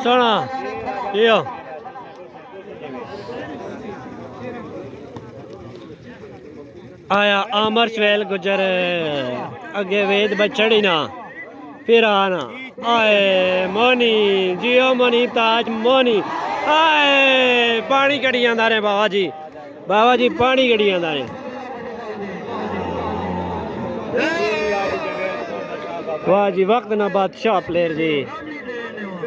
सोना यो आया आमर स्वेल गुजर अगे वेद बचड़ी ना फिर आना आए मोनी जियो मोनी ताज मोनी आए पानी कड़ी जाता रे बाबा जी पानी कड़ी जाता रे वाह जी वक्त ना बादशाह प्लेयर जी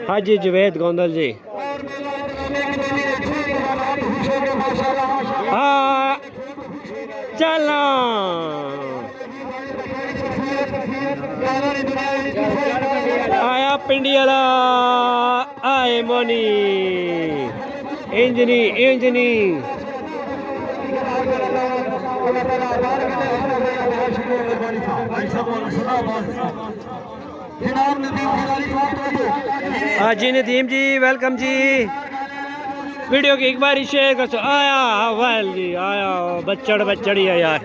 हाजी जवेद गोंदल जी हाँ चला आया पिंडी वाला आए मोनी इंजनी जी नदीम जी वेलकम जी वीडियो की एक बार शेयर कर सो आया वेल जी आया बच्चड़ी है यार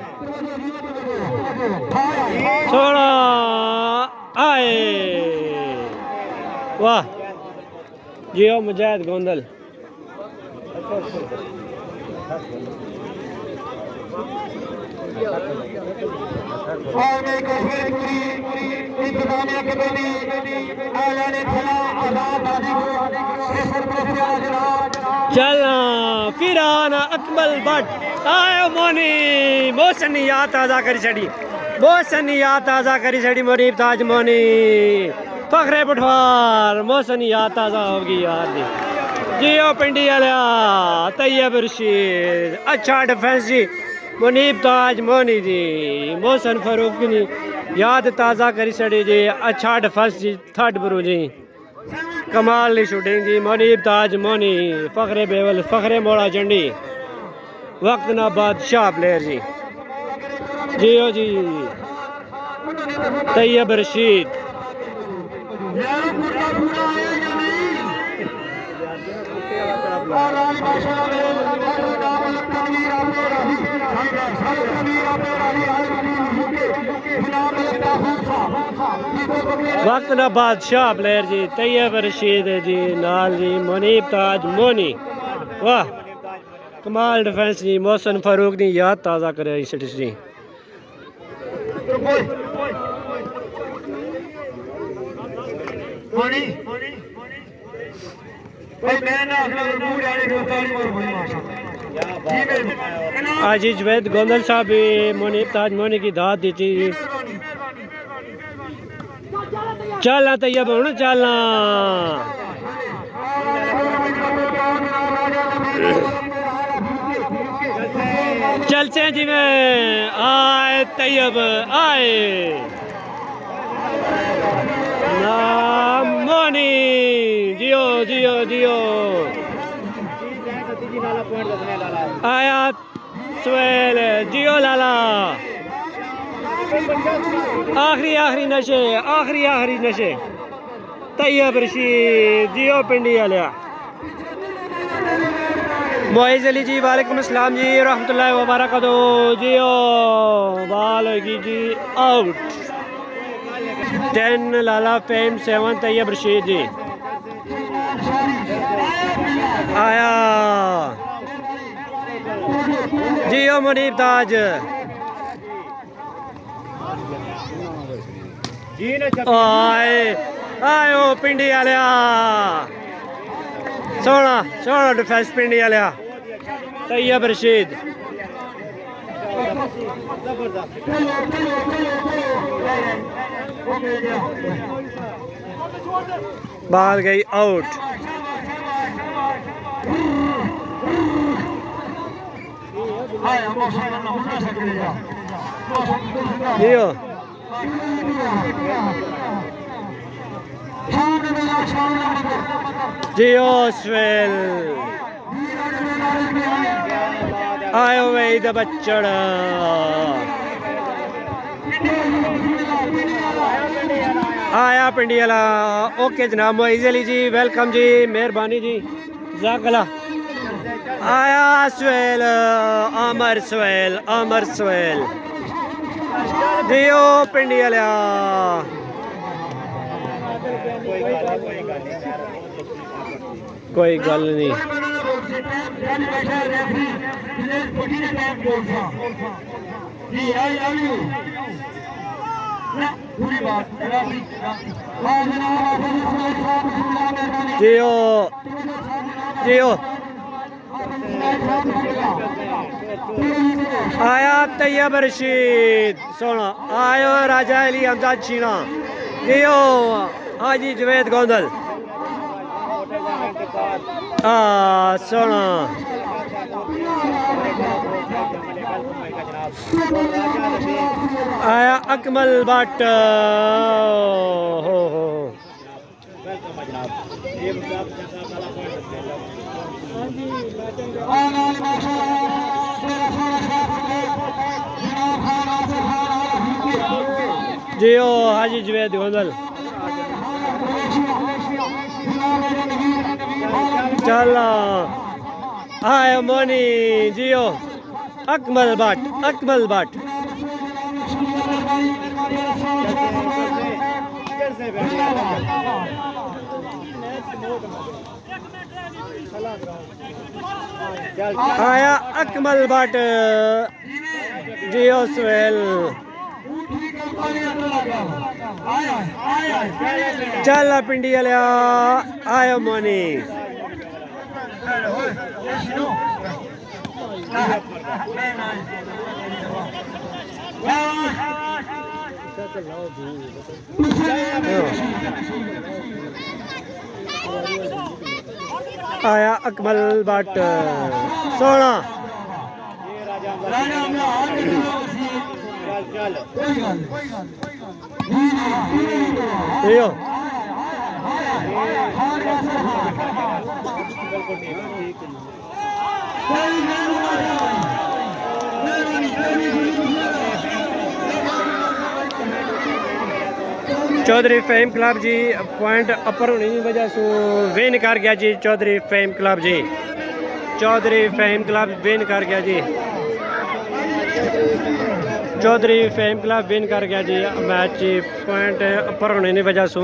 सोना आए वाह जियो मुजाहिद गोंदल चलना फिर आना अकमल भट्ट आयो मोनी मोहसन याद ताज़ा करी छड़ी मुनीब ताज मोनी फखरे पठवार मोहसन याद ताज़ा होगी यार जी जियो पिंडी वाला तैयब रशीद अच्छा डिफेंस जी मुनीब ताज मोनी जी मोहसन फारूक जी याद ताज़ा करी छड़ी जी अच्छा डिफेंस जी थर्ड ब्रू जी कमाल ली शूटिंग जी मुनीब ताज मोनी फखरे बेवल फखरे मोड़ा चंडी वक्त ना बादशाह प्लेयर जी जियो जी तैयब रशीद वक्त ना बादशाह प्लेयर जी तैयब रशीद जी नाल जी मुनीब ताज मोनी वाह कमाल डिफेंस जी मोहसन फारूक दी याद ताज़ा करे जी आज जवेद गोंदल साहब मुनीब ताज मोनी की दाद दी थी चलना तैयब हो चलना चलते हैं जी में आए तैयब आए ना मोनी जियो आया स्वेल जियो लाला आखिरी नशे तैयब रशीद जियो पिंडी वाला मोइज़ अली जी वालेकुम अस्सलाम जी रहमतुल्लाहि व बरकातहू जियो बाल होगी जी आउट 10 लाला फेम 7 तैयब रशीद जी आया जियो मुनीब ताज आयो पिंडी वाले सोना डिफेंस पिंडी वाले तैयब रशीद बाल गई आउट जियो स्वेल आयो वेद बच्चड़ आया पिंडी वाला। ओके जनाब मोइज़ अली जी वेलकम जी मेहरबानी जी जज़ाकल्लाह। आया सुहेल आमर सुहेल दियो पिंडी वाला। कोई गल नहीं। जियो जियो आया तैयब रशीद सोना आयो राजा अली हमजाद छीना जियो हाजी जवेद गोंदल सोना आया अकमल भट्ट हो जियो हाजी जवेद गोंदल चल आया मोनी जियो अकमल भट्ट आया अकमल भट्ट जियो सुहेल चल पिंडी वाले आयो मोनी आया अकमल भट्ट सोना यो चौधरी फेम क्लब जी पॉइंट अपर होने की वजह से विन कर गया जी। चौधरी फेम क्लब जी विन कर गया जी। चौधरी फेम क्लब विन कर गया जी मैच जी पॉइंट अपर होने की वजह से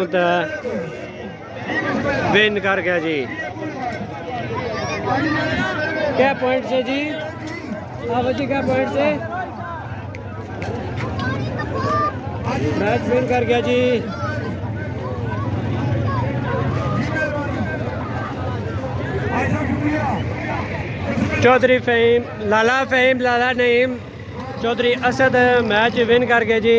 विन कर गया जी। क्या पॉइंट से जी जी क्या पॉइंट से मैच विन कर गया जी। चौधरी फेम लाला नईम चौधरी असद मैच विन कर गया जी।